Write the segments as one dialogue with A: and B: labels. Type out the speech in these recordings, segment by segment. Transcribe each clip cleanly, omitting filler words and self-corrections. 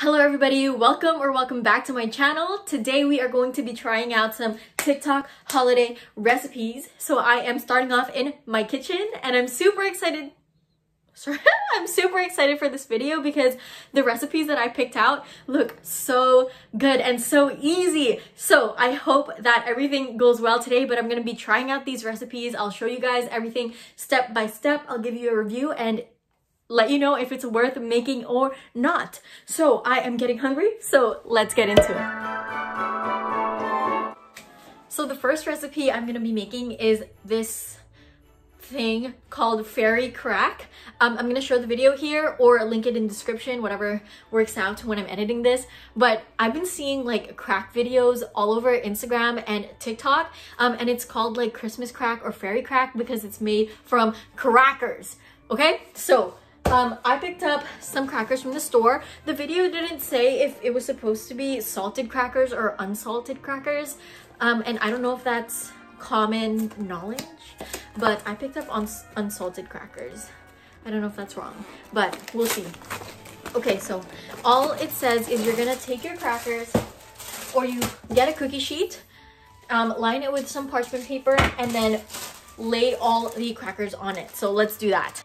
A: Hello everybody, welcome back to my channel. Today we are going to be trying out some TikTok holiday recipes. So I am starting off in my kitchen and I'm super excited. I'm super excited for this video because the recipes that I picked out look so good and so easy. So I hope that everything goes well today, but I'm going to be trying out these recipes. I'll show you guys everything step by step. I'll give you a review and let you know if it's worth making or not. So I am getting hungry, so let's get into it. So the first recipe I'm gonna be making is this thing called fairy crack. I'm gonna show the video here or link it in description, whatever works out when I'm editing this. But I've been seeing like crack videos all over Instagram and TikTok, and it's called like Christmas crack or fairy crack because it's made from crackers. Okay, so I picked up some crackers from the store. The video didn't say if it was supposed to be salted crackers or unsalted crackers, and I don't know if that's common knowledge, but I picked up unsalted crackers. I don't know if that's wrong, but we'll see. Okay, so all it says is you're gonna take your crackers, or you get a cookie sheet, line it with some parchment paper, and then lay all the crackers on it. So let's do that.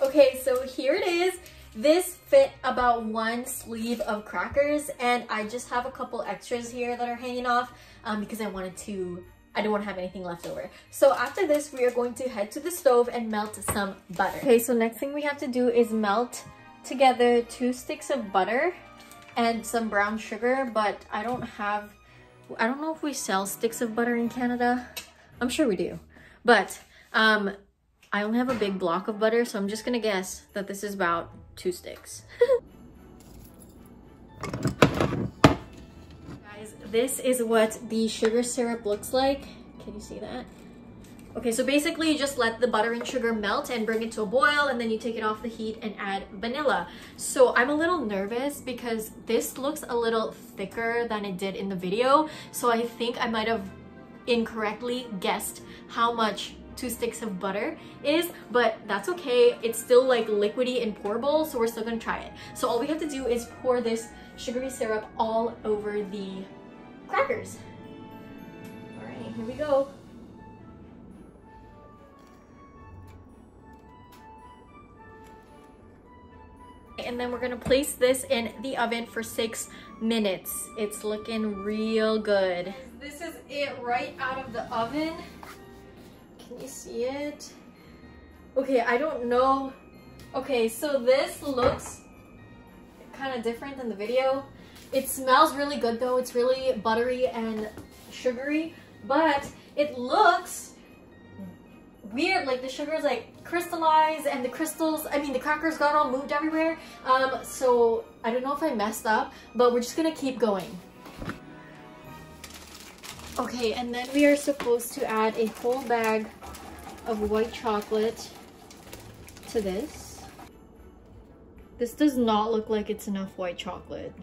A: Okay, so here it is. This fit about one sleeve of crackers, and I just have a couple extras here that are hanging off because I didn't want to have anything left over. So after this, we are going to head to the stove and melt some butter. Okay, so next thing we have to do is melt together 2 sticks of butter and some brown sugar, but I don't know if we sell sticks of butter in Canada. I'm sure we do, but I only have a big block of butter, so I'm just gonna guess that this is about 2 sticks. Guys, this is what the sugar syrup looks like. Can you see that? Okay, so basically you just let the butter and sugar melt and bring it to a boil, and then you take it off the heat and add vanilla. So I'm a little nervous because this looks a little thicker than it did in the video. So I think I might have incorrectly guessed how much 2 sticks of butter is, but that's okay. It's still like liquidy and pourable, so we're still gonna try it. So all we have to do is pour this sugary syrup all over the crackers. All right, here we go. And then we're gonna place this in the oven for 6 minutes. It's looking real good. This is it right out of the oven. Can you see it? Okay, I don't know. Okay, so this looks kind of different than the video. It smells really good though. It's really buttery and sugary, but it looks weird. Like the sugar is like crystallized and the crystals, I mean the crackers got all moved everywhere. So I don't know if I messed up, but we're just gonna keep going. Okay, and then we are supposed to add a whole bag of white chocolate to this. This does not look like it's enough white chocolate.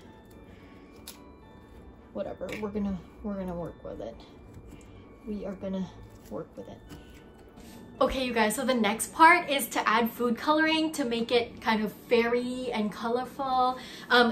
A: Whatever, we're gonna work with it. We are gonna work with it. Okay, you guys, so the next part is to add food coloring to make it kind of fairy and colorful.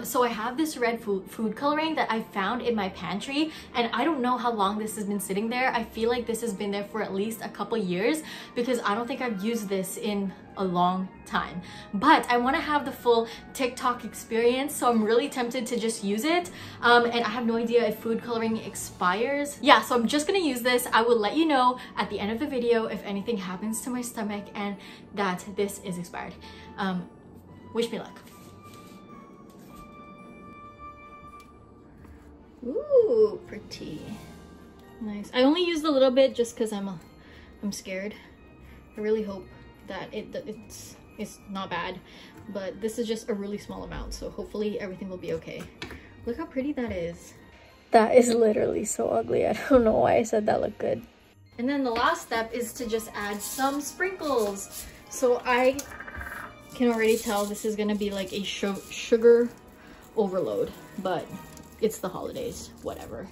A: So I have this red food coloring that I found in my pantry, and I don't know how long this has been sitting there. I feel like this has been there for at least a couple years because I don't think I've used this in a long time. But I want to have the full TikTok experience, so I'm really tempted to just use it. And I have no idea if food coloring expires. Yeah, so I'm just gonna use this. I will let you know at the end of the video if anything happens to my stomach and that this is expired. Wish me luck. Ooh, pretty nice. I only used a little bit just because I'm scared. I really hope that it's not bad, but this is just a really small amount, so hopefully everything will be okay. Look how pretty that is. That is literally so ugly. I don't know why I said that looked good. And then the last step is to just add some sprinkles. So I can already tell this is gonna be like a sugar overload, but it's the holidays, whatever.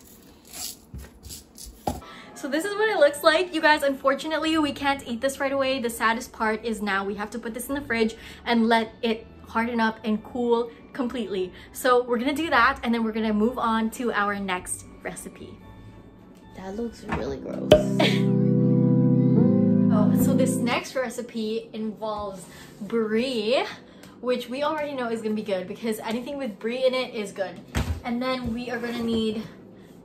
A: So this is what it looks like. You guys, unfortunately, we can't eat this right away. The saddest part is now we have to put this in the fridge and let it harden up and cool completely. So we're gonna do that, and then we're gonna move on to our next recipe.
B: That looks really gross.
A: Oh, so this next recipe involves brie, which we already know is gonna be good because anything with brie in it is good. And then we are gonna need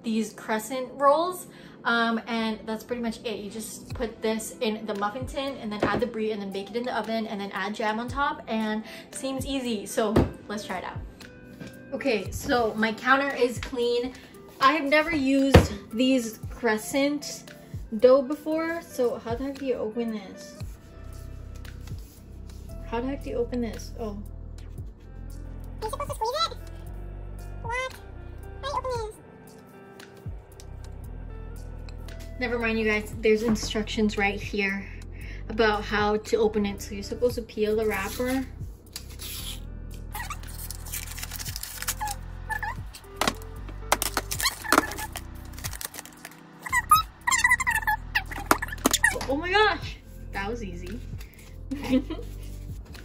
A: these crescent rolls, and that's pretty much it. You just put this in the muffin tin and then add the brie and then bake it in the oven and then add jam on top, and seems easy. So let's try it out. Okay, so my counter is clean. I have never used these crescent dough before, so how the heck do you open this? How the heck do you open this? Oh.
C: Are you supposed to squeeze it? What? How do you open this?
A: Never mind, you guys. There's instructions right here about how to open it. So you're supposed to peel the wrapper. Oh my gosh, that was easy.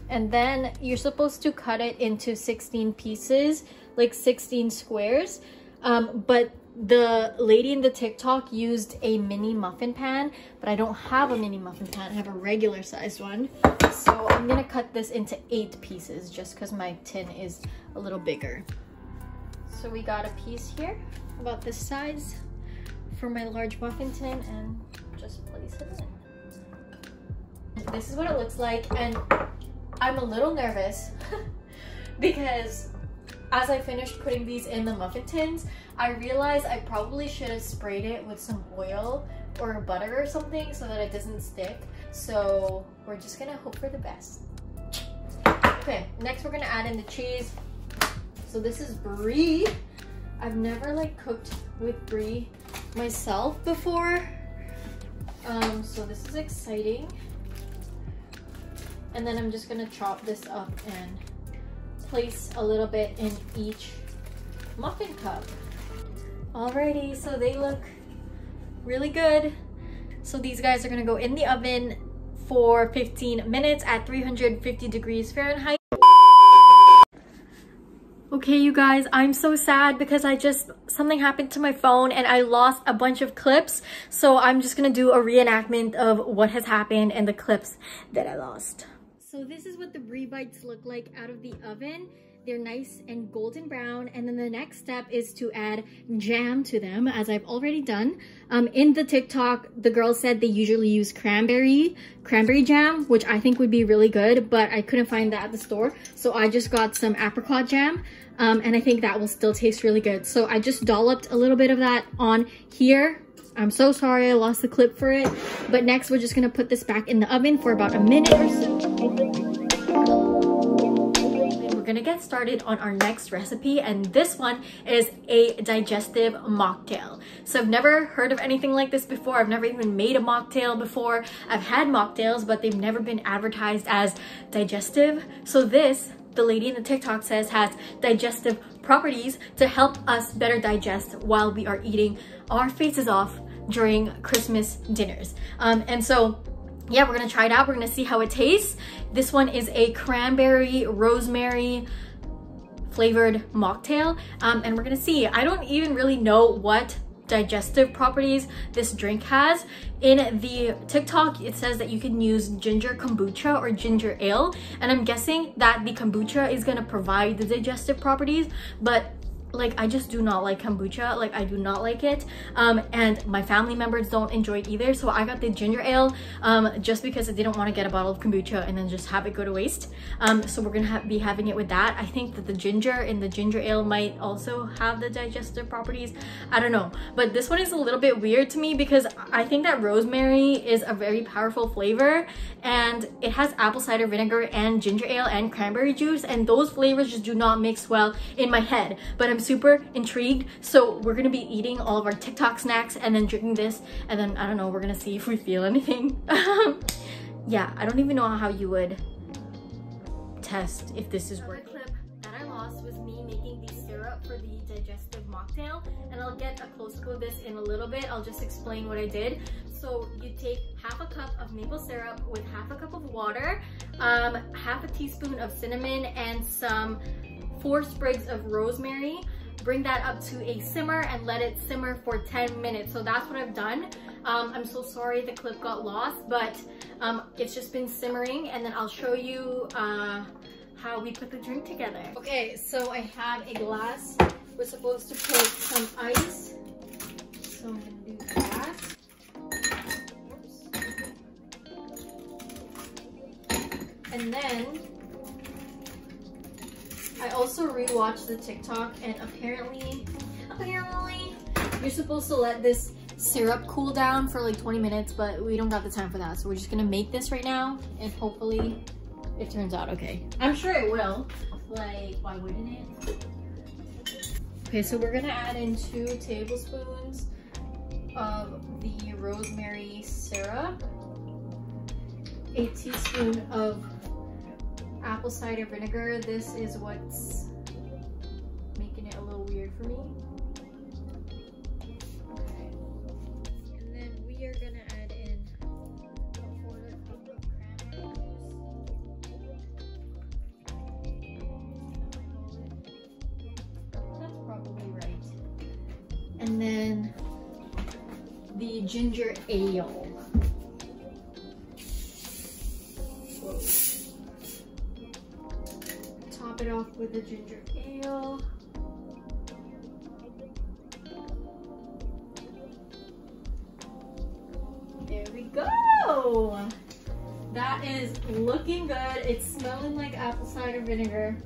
A: And then you're supposed to cut it into 16 pieces, like 16 squares. But the lady in the TikTok used a mini muffin pan, but I don't have a mini muffin pan. I have a regular sized one. So I'm gonna cut this into 8 pieces just because my tin is a little bigger. So we got a piece here, about this size, for my large muffin tin, and just place it in. This is what it looks like, and I'm a little nervous because as I finished putting these in the muffin tins, I realized I probably should have sprayed it with some oil or butter or something so that it doesn't stick. So we're just gonna hope for the best. Okay, next we're gonna add in the cheese. So this is brie. I've never like cooked with brie myself before. So this is exciting. And then I'm just gonna chop this up and place a little bit in each muffin cup. Alrighty, so they look really good. So these guys are gonna go in the oven for 15 minutes at 350 degrees Fahrenheit. Okay, you guys, I'm so sad because something happened to my phone and I lost a bunch of clips. So I'm just gonna do a reenactment of what has happened and the clips that I lost. So this is what the Brie Bites look like out of the oven. They're nice and golden brown. And then the next step is to add jam to them, as I've already done. In the TikTok, the girls said they usually use cranberry jam, which I think would be really good, but I couldn't find that at the store. So I just got some apricot jam, and I think that will still taste really good. So I just dolloped a little bit of that on here. I'm so sorry I lost the clip for it. But next, we're just gonna put this back in the oven for about a minute or so. We're gonna get started on our next recipe, and this one is a digestive mocktail. So I've never heard of anything like this before. I've never even made a mocktail before. I've had mocktails, but they've never been advertised as digestive. So this, the lady in the TikTok says, has digestive properties to help us better digest while we are eating our faces off during Christmas dinners. And so yeah, we're gonna try it out. We're gonna see how it tastes. This one is a cranberry rosemary flavored mocktail, and we're gonna see. I don't even really know what digestive properties this drink has. In the TikTok, it says that you can use ginger kombucha or ginger ale, and I'm guessing that the kombucha is gonna provide the digestive properties, but like I just do not like kombucha. Like I do not like it, and my family members don't enjoy it either. So I got the ginger ale just because I didn't want to get a bottle of kombucha and then just have it go to waste. So we're gonna be having it with that. I think that the ginger in the ginger ale might also have the digestive properties. I don't know, but this one is a little bit weird to me because I think that rosemary is a very powerful flavor, and it has apple cider vinegar and ginger ale and cranberry juice, and those flavors just do not mix well in my head. But I'm super intrigued, so we're gonna be eating all of our TikTok snacks and then drinking this, and then I don't know, we're gonna see if we feel anything. Yeah, I don't even know how you would test if this is working. The clip that I lost was me making these syrup for the Digestive mocktail, and I'll get a close-up of this in a little bit. I'll just explain what I did. So you take half a cup of maple syrup with half a cup of water, half a teaspoon of cinnamon, and 4 sprigs of rosemary. Bring that up to a simmer and let it simmer for 10 minutes. So that's what I've done. I'm so sorry the clip got lost, but it's just been simmering, and then I'll show you how we put the drink together. Okay, so I have a glass. We're supposed to put some ice. So I'm gonna do that. Oops. And then I also rewatched the TikTok, and apparently you're supposed to let this syrup cool down for like 20 minutes, but we don't got the time for that. So we're just gonna make this right now, and hopefully it turns out okay. I'm sure it will. Like, why wouldn't it? Okay, so we're gonna add in 2 tablespoons of the rosemary syrup, 1 teaspoon of apple cider vinegar. This is what's making it a little weird for me. Okay. And then we are gonna add in a 1/4 cup of cranberry juice. That's probably right. And then the ginger ale. Whoa. Top it off with the ginger ale. There we go. That is looking good. It's smelling like apple cider vinegar.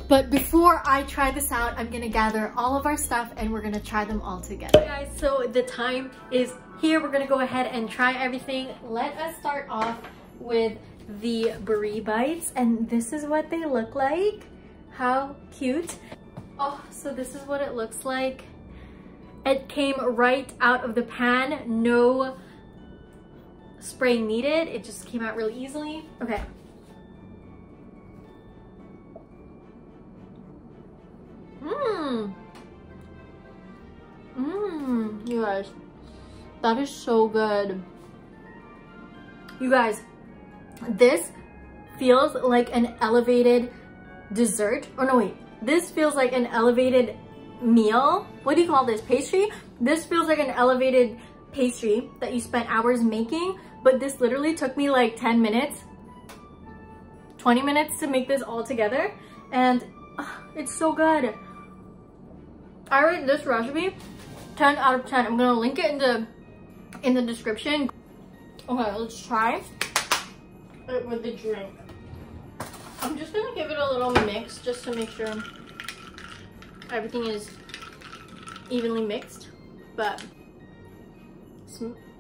A: But before I try this out, I'm gonna gather all of our stuff and we're gonna try them all together. Okay, guys, so the time is here. We're gonna go ahead and try everything. Let us start off with the Brie Bites, and this is what they look like. How cute. Oh, so this is what it looks like. It came right out of the pan, no spray needed. It just came out really easily. Okay. You guys, that is so good. You guys, this feels like an elevated dessert. Oh no, wait. This feels like an elevated meal. What do you call this? Pastry? This feels like an elevated pastry that you spent hours making, but this literally took me like 10 minutes, 20 minutes to make this all together, and it's so good. I rate this recipe 10 out of 10. I'm gonna link it in the description. Okay, let's try it with the drink. I'm just gonna give it a little mix just to make sure everything is evenly mixed. But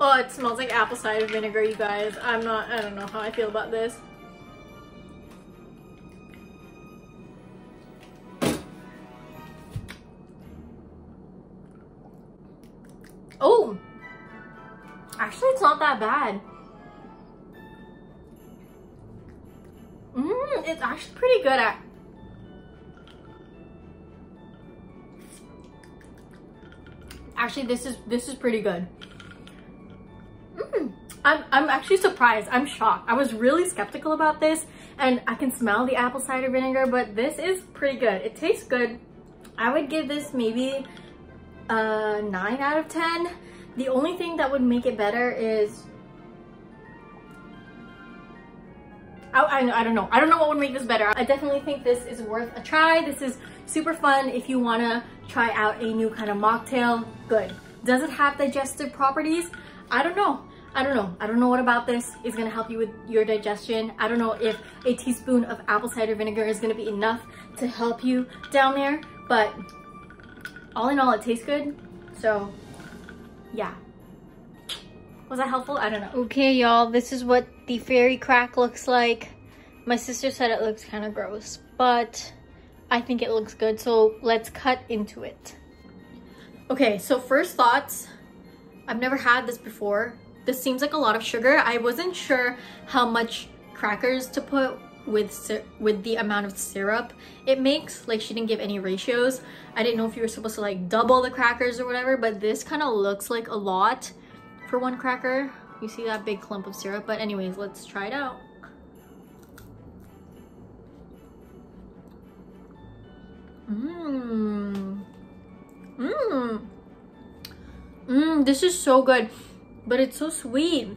A: oh, it smells like apple cider vinegar, you guys. I don't know how I feel about this. Oh, actually it's not that bad. It's actually pretty good at. Actually, this is pretty good. I'm actually surprised. I'm shocked. I was really skeptical about this, and I can smell the apple cider vinegar, but this is pretty good. It tastes good. I would give this maybe a 9 out of 10. The only thing that would make it better is I don't know. I don't know what would make this better. I definitely think this is worth a try. This is super fun if you want to try out a new kind of mocktail. Good. Does it have digestive properties? I don't know. I don't know what about this is going to help you with your digestion. I don't know if a teaspoon of apple cider vinegar is going to be enough to help you down there, but all in all, it tastes good. So yeah. Was that helpful? I don't know. Okay, y'all, this is what the fairy crack looks like. My sister said it looks kind of gross, but I think it looks good. So let's cut into it. Okay, so first thoughts. I've never had this before. This seems like a lot of sugar. I wasn't sure how much crackers to put with the amount of syrup it makes. Like, she didn't give any ratios. I didn't know if you were supposed to like double the crackers or whatever, but this kind of looks like a lot for one cracker. You see that big clump of syrup? But anyways, let's try it out. This is so good, but it's so sweet.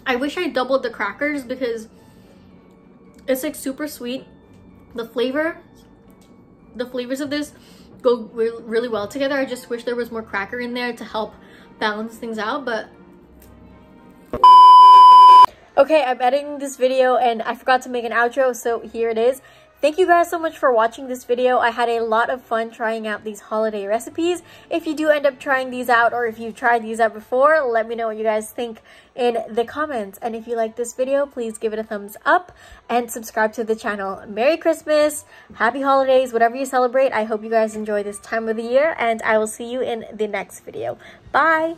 A: I wish I doubled the crackers because it's like super sweet. The flavors of this go really well together. I just wish there was more cracker in there to help balance things out, but okay, I'm editing this video and I forgot to make an outro, so here it is. Thank you guys so much for watching this video. I had a lot of fun trying out these holiday recipes. If you do end up trying these out, or if you've tried these out before, let me know what you guys think in the comments. And if you like this video, please give it a thumbs up and subscribe to the channel. Merry Christmas, Happy Holidays, whatever you celebrate. I hope you guys enjoy this time of the year, and I will see you in the next video. Bye!